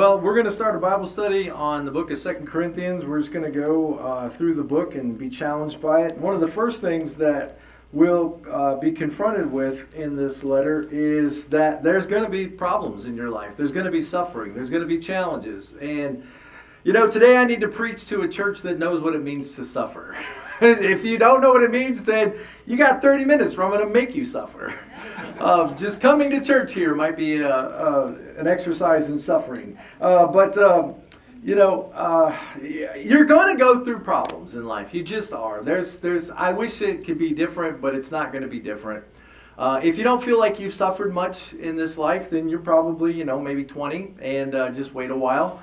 Well, we're going to start a Bible study on the book of 2 Corinthians. We're just going to go through the book and be challenged by it. One of the first things that we'll be confronted with in this letter is that there's going to be problems in your life. There's going to be suffering. There's going to be challenges. And, you know, today I need to preach to a church that knows what it means to suffer. If you don't know what it means, then you got 30 minutes from it to make you suffer. Just coming to church here might be an exercise in suffering. You're going to go through problems in life. You just are. I wish it could be different, but it's not going to be different. If you don't feel like you've suffered much in this life, then you're probably, maybe 20, and just wait a while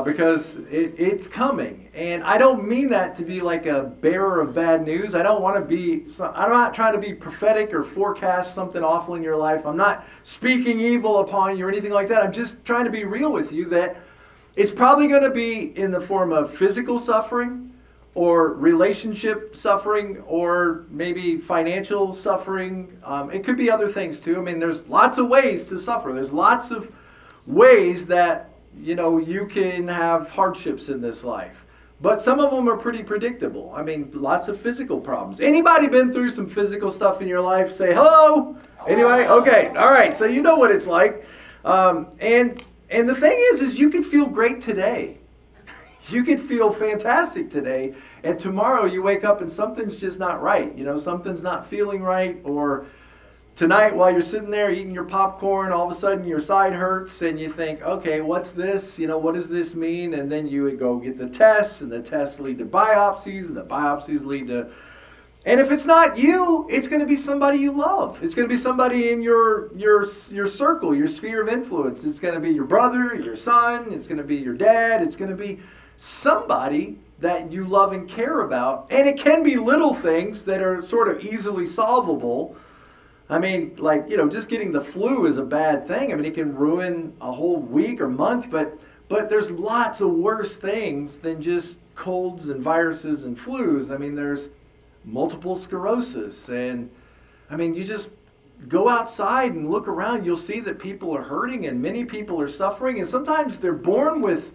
because it's coming. And I don't mean that to be like a bearer of bad news. I'm not trying to be prophetic or forecast something awful in your life. I'm not speaking evil upon you or anything like that. I'm just trying to be real with you that it's probably going to be in the form of physical suffering, or relationship suffering, or maybe financial suffering. It could be other things too. I mean, there's lots of ways to suffer. There's lots of ways that, you can have hardships in this life. But some of them are pretty predictable. I mean, lots of physical problems. Anybody been through some physical stuff in your life? Say hello. Anybody? Okay. All right. So you know what it's like. And the thing is you can feel great today. You could feel fantastic today, and tomorrow you wake up and something's just not right. Something's not feeling right, or tonight while you're sitting there eating your popcorn, all of a sudden your side hurts and you think, okay, what's this? What does this mean? And then you would go get the tests, and the tests lead to biopsies, and the biopsies lead to... And if it's not you, it's going to be somebody you love. It's going to be somebody in your circle, your sphere of influence. It's going to be your brother, your son. It's going to be your dad. It's going to be somebody that you love and care about. And it can be little things that are sort of easily solvable. I mean, just getting the flu is a bad thing. I mean, it can ruin a whole week or month, but there's lots of worse things than just colds and viruses and flus. I mean, there's multiple sclerosis, and I mean, you just go outside and look around, you'll see that people are hurting and many people are suffering, and sometimes they're born with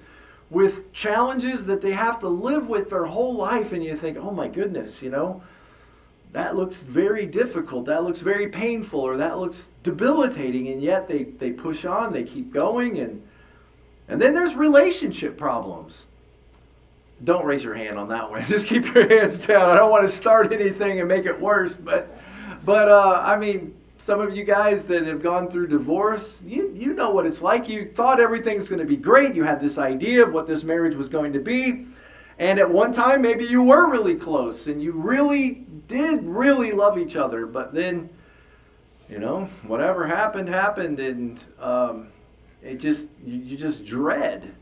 challenges that they have to live with their whole life, and you think, oh my goodness, that looks very difficult, that looks very painful, or that looks debilitating, and yet they push on, they keep going, and then there's relationship problems. Don't raise your hand on that one. Just keep your hands down. I don't want to start anything and make it worse, but I mean, some of you guys that have gone through divorce, you know what it's like. You thought everything's going to be great. You had this idea of what this marriage was going to be. And at one time, maybe you were really close and you really did really love each other. But then, whatever happened, and you just dread.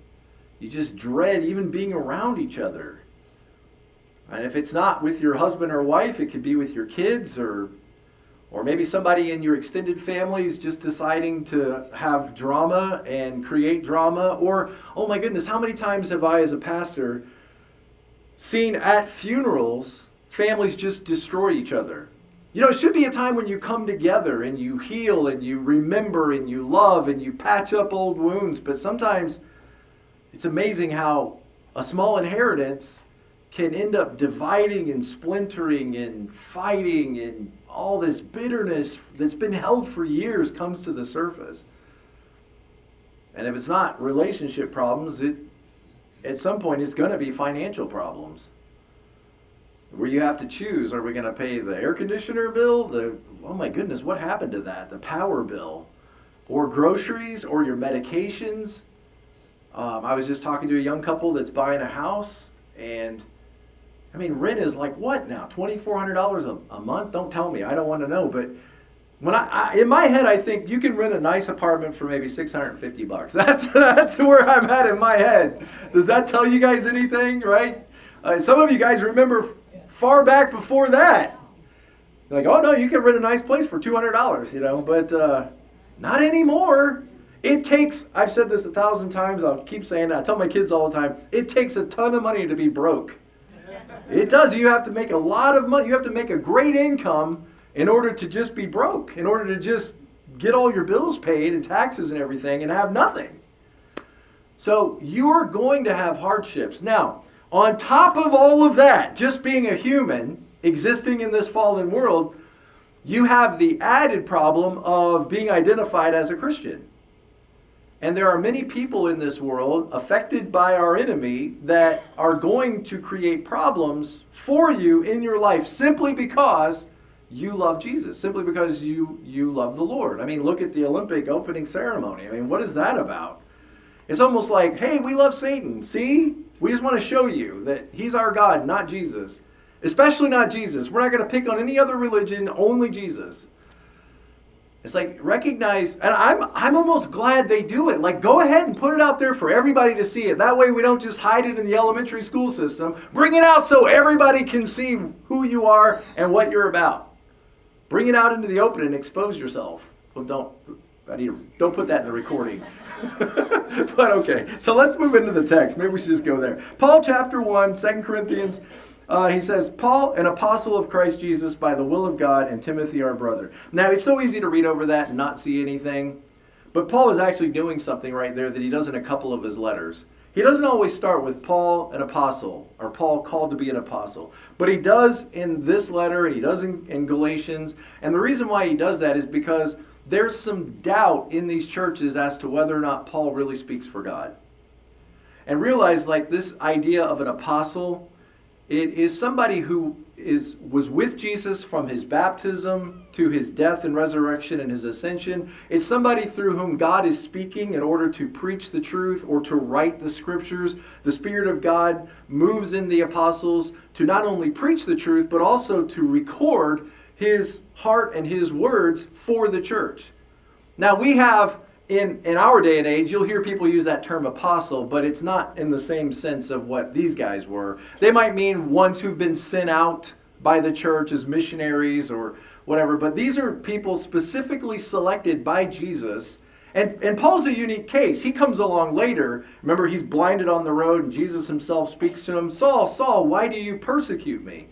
You just dread even being around each other. And if it's not with your husband or wife, it could be with your kids, or maybe somebody in your extended family is just deciding to have drama and create drama. Or, oh my goodness, how many times have I as a pastor seen at funerals families just destroy each other? It should be a time when you come together and you heal and you remember and you love and you patch up old wounds. But sometimes it's amazing how a small inheritance can end up dividing and splintering and fighting, and all this bitterness that's been held for years comes to the surface. And if it's not relationship problems, at some point it's going to be financial problems, where you have to choose, are we going to pay the air conditioner bill, oh my goodness, what happened to that, the power bill, or groceries, or your medications. I was just talking to a young couple that's buying a house, and I mean, rent is like what now? $2,400 a month? Don't tell me. I don't want to know. But when I in my head, I think you can rent a nice apartment for maybe $650. That's where I'm at in my head. Does that tell you guys anything, right? Some of you guys remember far back before that. Like, oh no, you can rent a nice place for $200, but not anymore. It takes, I've said this 1,000 times, I'll keep saying it, I tell my kids all the time, it takes a ton of money to be broke. It does. You have to make a lot of money. You have to make a great income in order to just be broke, in order to just get all your bills paid and taxes and everything and have nothing. So you're going to have hardships. Now, on top of all of that, just being a human, existing in this fallen world, you have the added problem of being identified as a Christian. And there are many people in this world affected by our enemy that are going to create problems for you in your life simply because you love Jesus, simply because you love the Lord. I mean, look at the Olympic opening ceremony. I mean, what is that about? It's almost like, hey, we love Satan. See? We just want to show you that he's our God, not Jesus. Especially not Jesus. We're not going to pick on any other religion, only Jesus. It's like, recognize, and I'm almost glad they do it. Like, go ahead and put it out there for everybody to see it. That way we don't just hide it in the elementary school system. Bring it out so everybody can see who you are and what you're about. Bring it out into the open and expose yourself. Well, don't put that in the recording. But okay, so let's move into the text. Maybe we should just go there. Paul chapter 1, 2 Corinthians. He says, Paul, an apostle of Christ Jesus by the will of God, and Timothy, our brother. Now, it's so easy to read over that and not see anything. But Paul is actually doing something right there that he does in a couple of his letters. He doesn't always start with Paul, an apostle, or Paul called to be an apostle. But he does in this letter, and he does in Galatians. And the reason why he does that is because there's some doubt in these churches as to whether or not Paul really speaks for God. And realize, like, this idea of an apostle, it is somebody who was with Jesus from his baptism to his death and resurrection and his ascension. It's somebody through whom God is speaking in order to preach the truth or to write the scriptures. The Spirit of God moves in the apostles to not only preach the truth, but also to record his heart and his words for the church. Now we have, in our day and age, you'll hear people use that term apostle, but it's not in the same sense of what these guys were. They might mean ones who've been sent out by the church as missionaries or whatever, but these are people specifically selected by Jesus. And Paul's a unique case. He comes along later. Remember, he's blinded on the road, and Jesus himself speaks to him, Saul, Saul, why do you persecute me?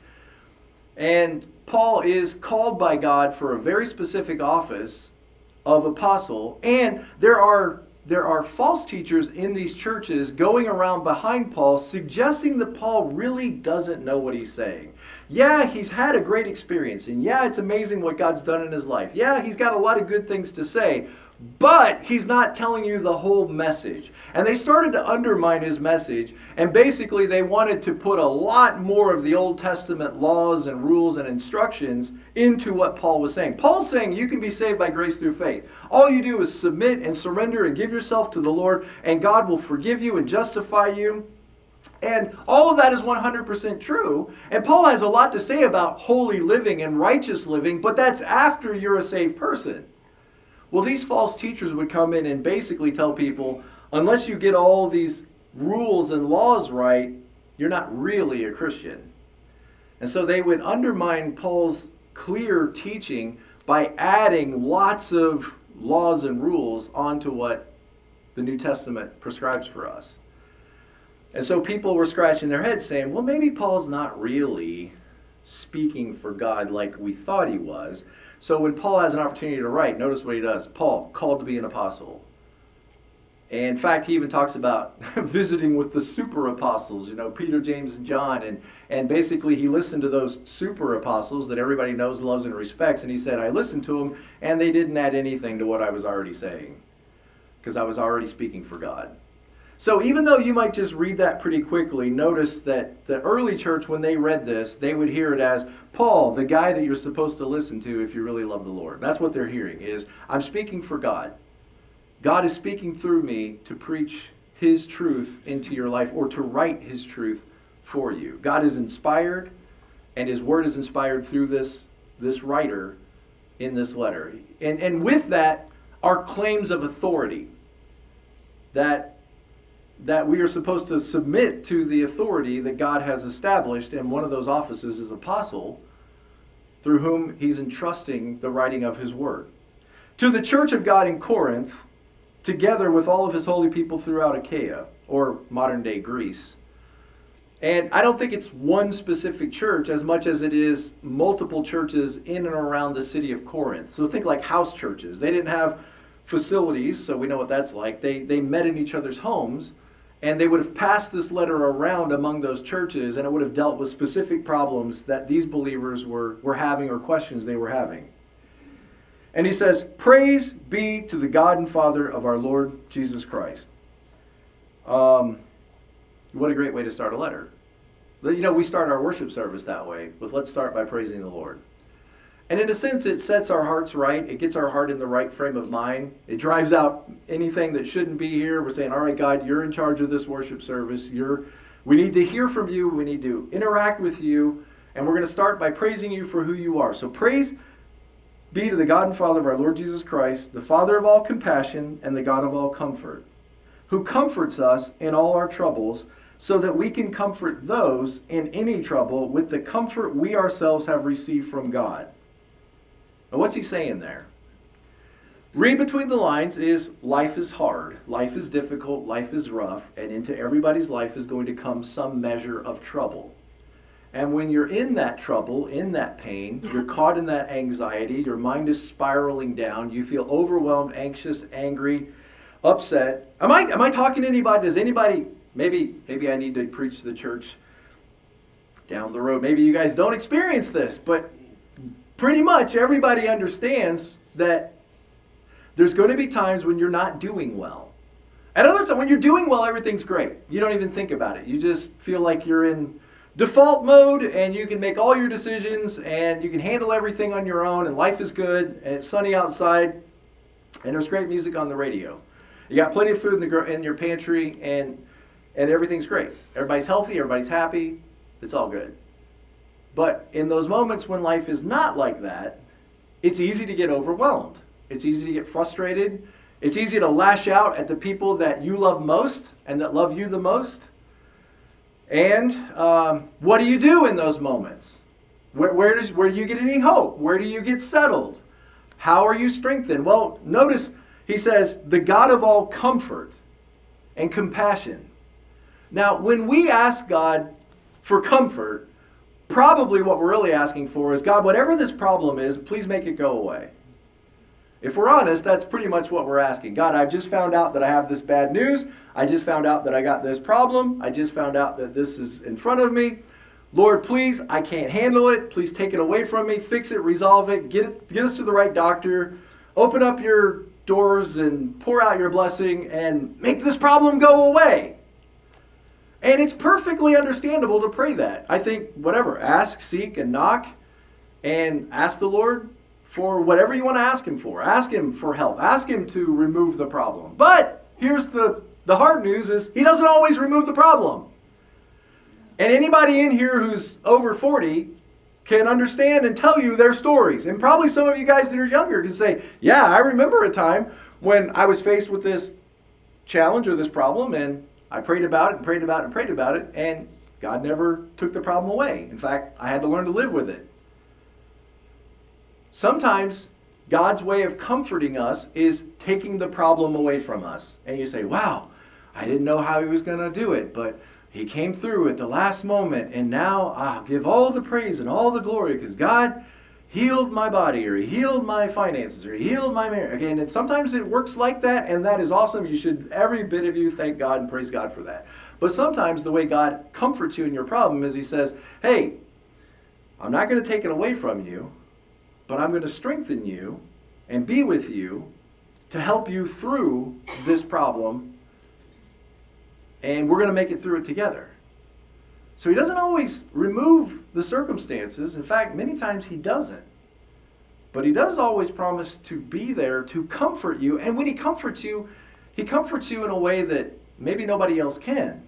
And Paul is called by God for a very specific office of apostle, and there are false teachers in these churches going around behind Paul suggesting that Paul really doesn't know what he's saying. Yeah, he's had a great experience, and yeah, it's amazing what God's done in his life. Yeah, he's got a lot of good things to say, but he's not telling you the whole message. And they started to undermine his message, and basically they wanted to put a lot more of the Old Testament laws and rules and instructions into what Paul was saying. Paul's saying you can be saved by grace through faith. All you do is submit and surrender and give yourself to the Lord, and God will forgive you and justify you. And all of that is 100% true. And Paul has a lot to say about holy living and righteous living, but that's after you're a saved person. Well, these false teachers would come in and basically tell people, unless you get all these rules and laws right, you're not really a Christian. And so they would undermine Paul's clear teaching by adding lots of laws and rules onto what the New Testament prescribes for us. And so people were scratching their heads saying, well, maybe Paul's not really speaking for God like we thought he was. So when Paul has an opportunity to write, notice what he does. Paul, called to be an apostle. And in fact, he even talks about visiting with the super apostles, Peter, James, and John. And basically he listened to those super apostles that everybody knows, loves, and respects. And he said, I listened to them, and they didn't add anything to what I was already saying, because I was already speaking for God. So even though you might just read that pretty quickly, notice that the early church, when they read this, they would hear it as, Paul, the guy that you're supposed to listen to if you really love the Lord. That's what they're hearing, is I'm speaking for God. God is speaking through me to preach his truth into your life, or to write his truth for you. God is inspired, and his word is inspired through this writer in this letter. And with that are claims of authority, that we are supposed to submit to the authority that God has established, and one of those offices is apostle, through whom he's entrusting the writing of his word. To the church of God in Corinth, together with all of his holy people throughout Achaia, or modern-day Greece. And I don't think it's one specific church as much as it is multiple churches in and around the city of Corinth. So think like house churches. They didn't have facilities, so we know what that's like. They met in each other's homes, and they would have passed this letter around among those churches, and it would have dealt with specific problems that these believers were having or questions they were having. And he says, "Praise be to the God and Father of our Lord Jesus Christ." What a great way to start a letter. We start our worship service that way, with let's start by praising the Lord. And in a sense, it sets our hearts right. It gets our heart in the right frame of mind. It drives out anything that shouldn't be here. We're saying, all right, God, you're in charge of this worship service. We need to hear from you. We need to interact with you. And we're going to start by praising you for who you are. So praise be to the God and Father of our Lord Jesus Christ, the Father of all compassion and the God of all comfort, who comforts us in all our troubles, so that we can comfort those in any trouble with the comfort we ourselves have received from God. Now, what's he saying there? Read between the lines is life is hard, life is difficult, life is rough, and into everybody's life is going to come some measure of trouble. And when you're in that trouble, in that pain, you're caught in that anxiety, your mind is spiraling down, you feel overwhelmed, anxious, angry, upset. Am I talking to anybody? Does anybody, maybe I need to preach to the church down the road. Maybe you guys don't experience this, but pretty much everybody understands that there's going to be times when you're not doing well. At other times, when you're doing well, everything's great. You don't even think about it. You just feel like you're in default mode and you can make all your decisions and you can handle everything on your own and life is good and it's sunny outside and there's great music on the radio. You got plenty of food in your pantry and everything's great. Everybody's healthy, everybody's happy, it's all good. But in those moments when life is not like that, it's easy to get overwhelmed. It's easy to get frustrated. It's easy to lash out at the people that you love most and that love you the most. And what do you do in those moments? Where do you get any hope? Where do you get settled? How are you strengthened? Well, notice he says, the God of all comfort and compassion. Now, when we ask God for comfort, probably what we're really asking for is, God, whatever this problem is, please make it go away. If we're honest, that's pretty much what we're asking. God, I've just found out that I have this bad news. I just found out that I got this problem. I just found out that this is in front of me. Lord, please, I can't handle it. Please take it away from me. Fix it, resolve it, get us to the right doctor. Open up your doors and pour out your blessing and make this problem go away. And it's perfectly understandable to pray that. I think, ask, seek, and knock, and ask the Lord for whatever you want to ask him for. Ask him for help. Ask him to remove the problem. But here's the hard news is he doesn't always remove the problem. And anybody in here who's over 40 can understand and tell you their stories. And probably some of you guys that are younger can say, yeah, I remember a time when I was faced with this challenge or this problem, and I prayed about it and prayed about it and prayed about it, and God never took the problem away. In fact, I had to learn to live with it. Sometimes God's way of comforting us is taking the problem away from us. And you say, wow, I didn't know how he was going to do it, but he came through at the last moment, and now I'll give all the praise and all the glory because God healed my body, or he healed my finances, or he healed my marriage. Okay, and sometimes it works like that, and that is awesome. You should, every bit of you, thank God and praise God for that. But sometimes the way God comforts you in your problem is he says, hey, I'm not going to take it away from you, but I'm going to strengthen you and be with you to help you through this problem, and we're going to make it through it together. So he doesn't always remove the circumstances. In fact, many times he doesn't. But he does always promise to be there to comfort you. And when he comforts you in a way that maybe nobody else can.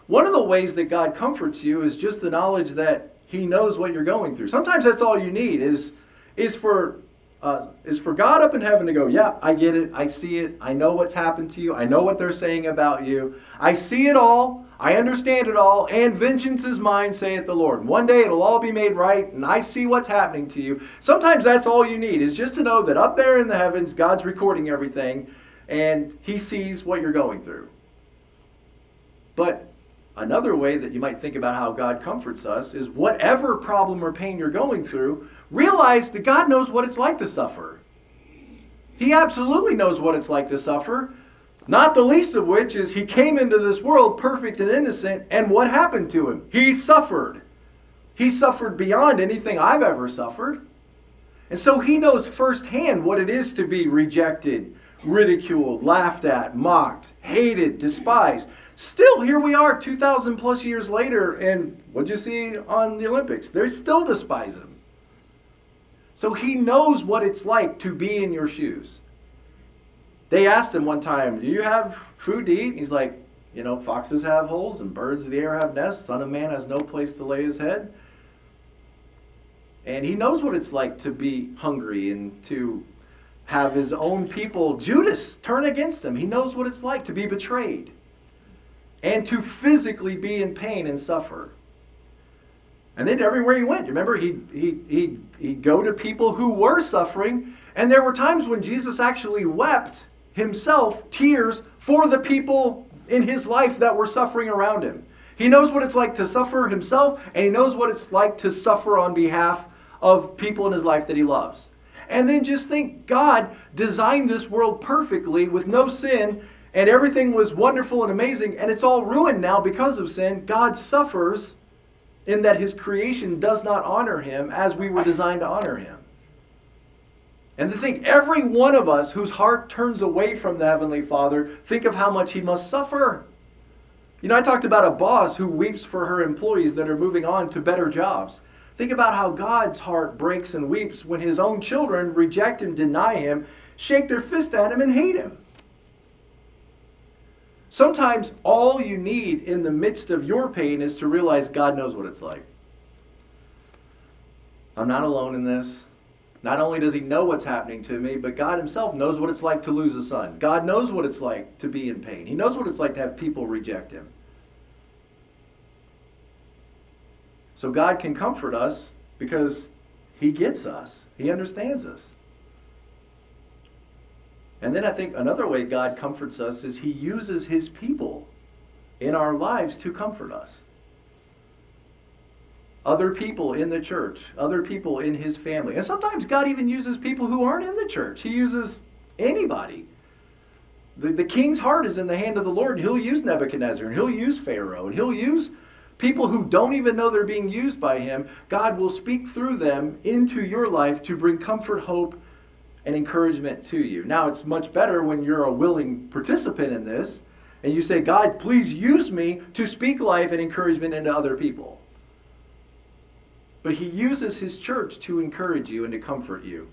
One of the ways that God comforts you is just the knowledge that he knows what you're going through. Sometimes that's all you need is for God up in heaven to go, yeah, I get it, I see it, I know what's happened to you, I know what they're saying about you, I see it all, I understand it all, and vengeance is mine, saith the Lord. One day it'll all be made right, and I see what's happening to you. Sometimes that's all you need, is just to know that up there in the heavens, God's recording everything, and he sees what you're going through. But another way that you might think about how God comforts us is whatever problem or pain you're going through, realize that God knows what it's like to suffer. He absolutely knows what it's like to suffer. Not the least of which is he came into this world perfect and innocent, and what happened to him? He suffered. He suffered beyond anything I've ever suffered. And so he knows firsthand what it is to be rejected, ridiculed, laughed at, mocked, hated, despised. Still, here we are 2,000 plus years later, and what'd you see on the Olympics? They still despise him. So he knows what it's like to be in your shoes. They asked him one time, do you have food to eat? And he's like, foxes have holes and birds of the air have nests. Son of Man has no place to lay his head. And he knows what it's like to be hungry and to have his own people, Judas, turn against him. He knows what it's like to be betrayed and to physically be in pain and suffer. And then everywhere he went, remember, he'd go to people who were suffering, and there were times when Jesus actually wept himself tears for the people in his life that were suffering around him. He knows what it's like to suffer himself, and he knows what it's like to suffer on behalf of people in his life that he loves. And then just think, God designed this world perfectly with no sin, and everything was wonderful and amazing, and it's all ruined now because of sin. God suffers in that his creation does not honor him as we were designed to honor him. And to think, every one of us whose heart turns away from the Heavenly Father, think of how much he must suffer. I talked about a boss who weeps for her employees that are moving on to better jobs. Think about how God's heart breaks and weeps when his own children reject him, deny him, shake their fist at him, and hate him. Sometimes all you need in the midst of your pain is to realize God knows what it's like. I'm not alone in this. Not only does he know what's happening to me, but God himself knows what it's like to lose a son. God knows what it's like to be in pain. He knows what it's like to have people reject him. So God can comfort us because he gets us. He understands us. And then I think another way God comforts us is he uses his people in our lives to comfort us. Other people in the church, other people in his family. And sometimes God even uses people who aren't in the church. He uses anybody. The king's heart is in the hand of the Lord. He'll use Nebuchadnezzar, and he'll use Pharaoh, and he'll use people who don't even know they're being used by him. God will speak through them into your life to bring comfort, hope, and encouragement to you. Now, it's much better when you're a willing participant in this, and you say, God, please use me to speak life and encouragement into other people. But he uses his church to encourage you and to comfort you.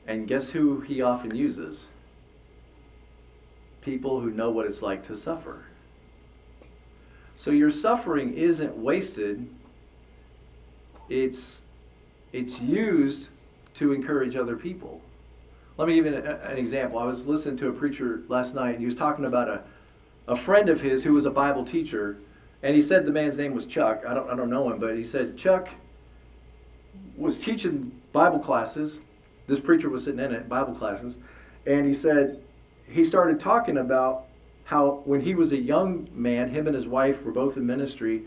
And guess who he often uses? People who know what it's like to suffer. So your suffering isn't wasted. It's used to encourage other people. Let me give you an example. I was listening to a preacher last night, and he was talking about a friend of his who was a Bible teacher. And he said the man's name was Chuck. I don't know him, but he said Chuck was teaching Bible classes. This preacher was sitting in it, Bible classes. And he said he started talking about how when he was a young man, him and his wife were both in ministry,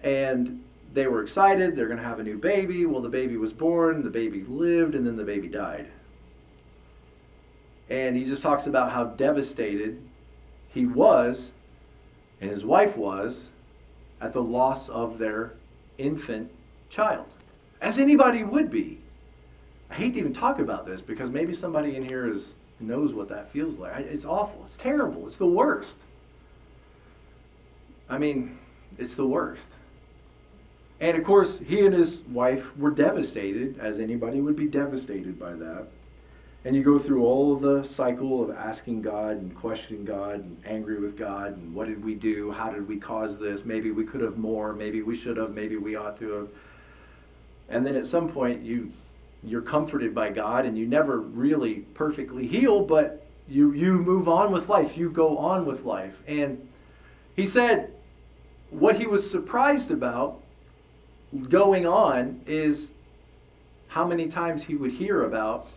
and they were excited. They're going to have a new baby. Well, the baby was born, the baby lived, and then the baby died. And he just talks about how devastated he was, and his wife was, at the loss of their infant child, as anybody would be. I hate to even talk about this because maybe somebody in here knows what that feels like. It's awful. It's terrible. It's the worst. I mean, it's the worst. And of course, he and his wife were devastated, as anybody would be devastated by that. And you go through all of the cycle of asking God and questioning God and angry with God and what did we do? How did we cause this? Maybe we could have more. Maybe we should have. Maybe we ought to have. And then at some point you're comforted by God, and you never really perfectly heal, but you move on with life. You go on with life. And he said what he was surprised about going on is how many times he would hear about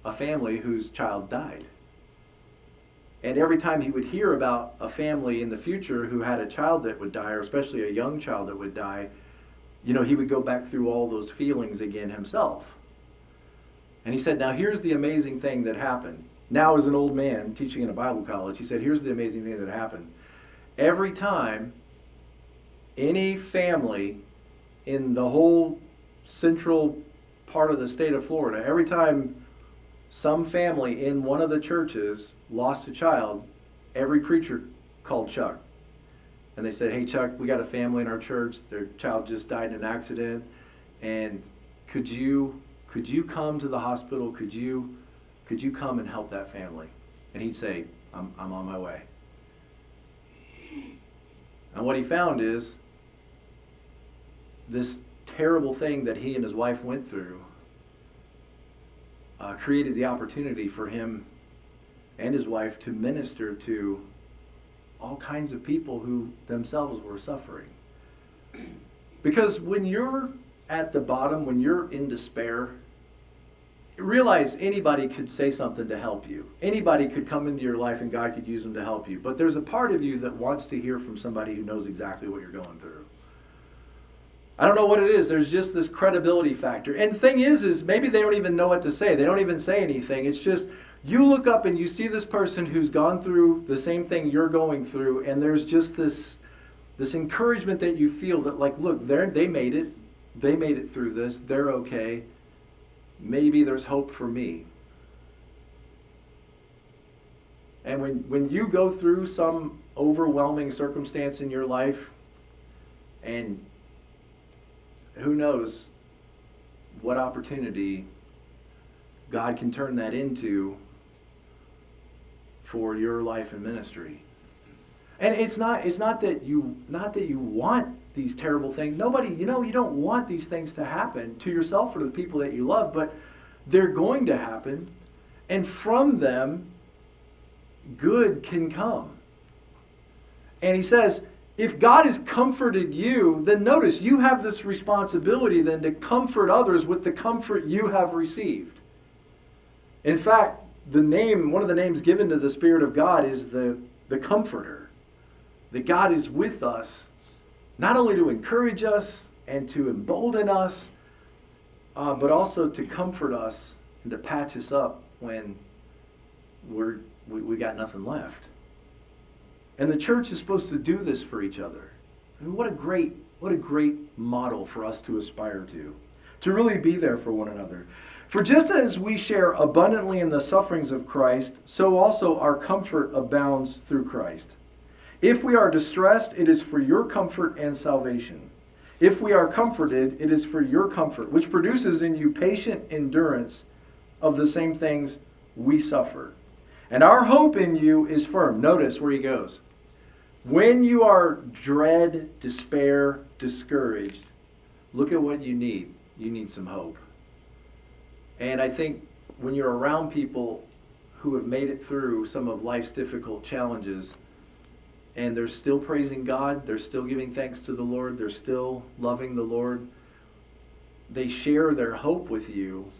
a family whose child died. And every time he would hear about a family in the future who had a child that would die, or especially a young child that would die, he would go back through all those feelings again himself. And he said, now here's the amazing thing that happened. Now as an old man teaching in a Bible college, he said, here's the amazing thing that happened. Every time any family in the whole central part of the state of Florida, every time some family in one of the churches lost a child, every preacher called Chuck. And they said, hey Chuck, we got a family in our church, their child just died in an accident, and could you come to the hospital? Could you come and help that family? And he'd say, I'm on my way. And what he found is this terrible thing that he and his wife went through created the opportunity for him and his wife to minister to all kinds of people who themselves were suffering. Because when you're at the bottom, when you're in despair, realize anybody could say something to help you. Anybody could come into your life and God could use them to help you. But there's a part of you that wants to hear from somebody who knows exactly what you're going through. I don't know what it is. There's just this credibility factor. And the thing is maybe they don't even know what to say. They don't even say anything. It's just you look up and you see this person who's gone through the same thing you're going through, and there's just this encouragement that you feel that, like, look, they made it. They made it through this. They're okay. Maybe there's hope for me. And when you go through some overwhelming circumstance in your life, and who knows what opportunity God can turn that into for your life and ministry. And it's not that you want these terrible things. Nobody, you don't want these things to happen to yourself or to the people that you love, but they're going to happen, and from them good can come. And he says, if God has comforted you, then notice you have this responsibility then to comfort others with the comfort you have received. In fact, one of the names given to the Spirit of God is the Comforter. That God is with us, not only to encourage us and to embolden us, but also to comfort us and to patch us up when we got nothing left. And the church is supposed to do this for each other. I mean, what a great model for us to aspire to really be there for one another. For just as we share abundantly in the sufferings of Christ, so also our comfort abounds through Christ. If we are distressed, it is for your comfort and salvation. If we are comforted, it is for your comfort, which produces in you patient endurance of the same things we suffer. And our hope in you is firm. Notice where he goes. When you are dread, despair, discouraged, look at what you need. You need some hope. And I think when you're around people who have made it through some of life's difficult challenges, and they're still praising God, they're still giving thanks to the Lord, they're still loving the Lord, they share their hope with you,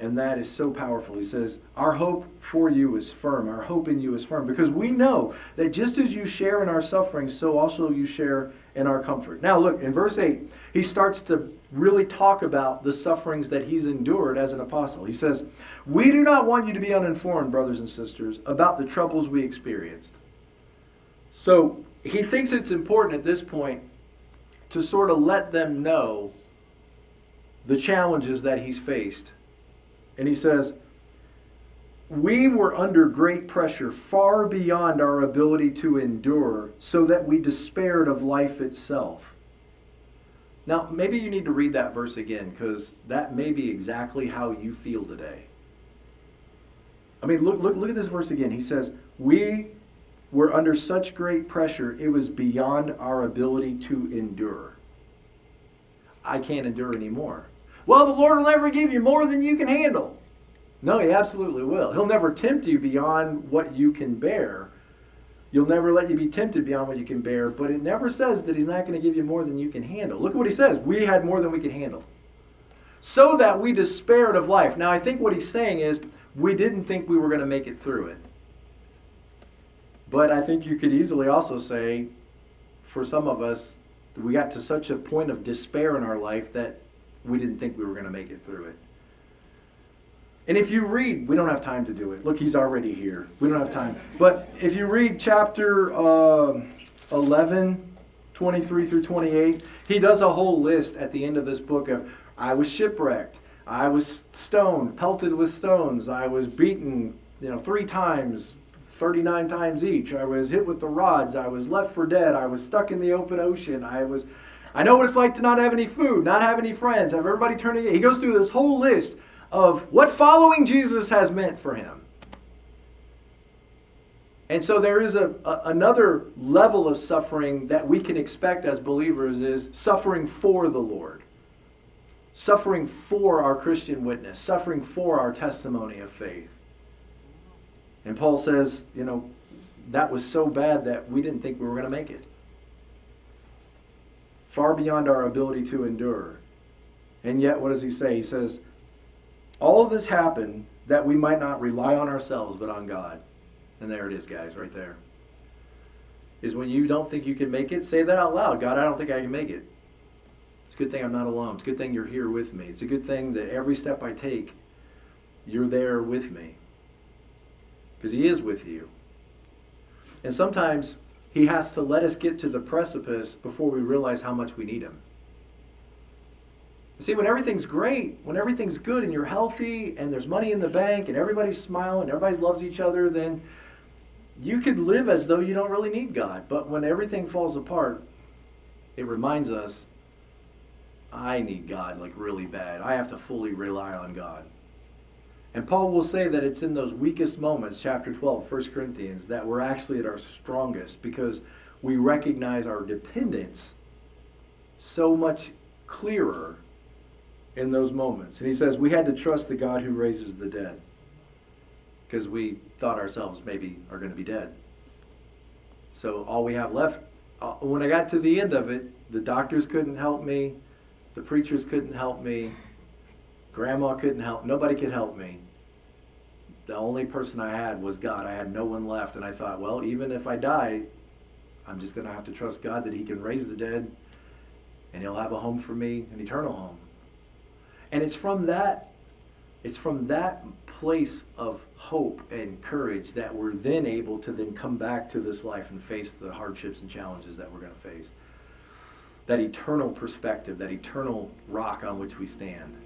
and that is so powerful. He says, our hope for you is firm, our hope in you is firm, because we know that just as you share in our suffering, so also you share in our comfort. Now look, in verse 8, he starts to really talk about the sufferings that he's endured as an apostle. He says, we do not want you to be uninformed, brothers and sisters, about the troubles we experienced. So he thinks it's important at this point to sort of let them know the challenges that he's faced. And he says, we were under great pressure far beyond our ability to endure, so that we despaired of life itself. Now, maybe you need to read that verse again, because that may be exactly how you feel today. I mean, look at this verse again. He says, we were under such great pressure, it was beyond our ability to endure. I can't endure anymore. Well, the Lord will never give you more than you can handle. No, he absolutely will. He'll never tempt you beyond what you can bear. You'll never let you be tempted beyond what you can bear, but it never says that he's not going to give you more than you can handle. Look at what he says. We had more than we could handle. So that we despaired of life. Now, I think what he's saying is we didn't think we were going to make it through it. But I think you could easily also say, for some of us, we got to such a point of despair in our life that we didn't think we were going to make it through it. And if you read, we don't have time to do it. Look, he's already here. We don't have time. But if you read chapter 11, 23 through 28, he does a whole list at the end of this book of, I was shipwrecked, I was stoned, pelted with stones, I was beaten 3 times, 39 times each, I was hit with the rods, I was left for dead, I was stuck in the open ocean, I know what it's like to not have any food, not have any friends, have everybody turning in. He goes through this whole list of what following Jesus has meant for him. And so there is another level of suffering that we can expect as believers, is suffering for the Lord. Suffering for our Christian witness. Suffering for our testimony of faith. And Paul says, that was so bad that we didn't think we were going to make it. Far beyond our ability to endure. And yet, what does he say? He says, all of this happened that we might not rely on ourselves, but on God. And there it is, guys, right there. Is when you don't think you can make it, say that out loud. God, I don't think I can make it. It's a good thing I'm not alone. It's a good thing you're here with me. It's a good thing that every step I take, you're there with me. Because he is with you. And sometimes he has to let us get to the precipice before we realize how much we need him. See, when everything's great, when everything's good and you're healthy and there's money in the bank and everybody's smiling and everybody loves each other, then you could live as though you don't really need God. But when everything falls apart, it reminds us, I need God like really bad. I have to fully rely on God. And Paul will say that it's in those weakest moments, chapter 12, 1 Corinthians, that we're actually at our strongest, because we recognize our dependence so much clearer in those moments. And he says we had to trust the God who raises the dead, because we thought ourselves maybe are going to be dead. So all we have left, when I got to the end of it, the doctors couldn't help me, the preachers couldn't help me, grandma couldn't help, nobody could help me. The only person I had was God. I had no one left, and I thought, well, even if I die, I'm just going to have to trust God that he can raise the dead, and he'll have a home for me, an eternal home. And it's from that place of hope and courage that we're then able to then come back to this life and face the hardships and challenges that we're going to face. That eternal perspective, that eternal rock on which we stand.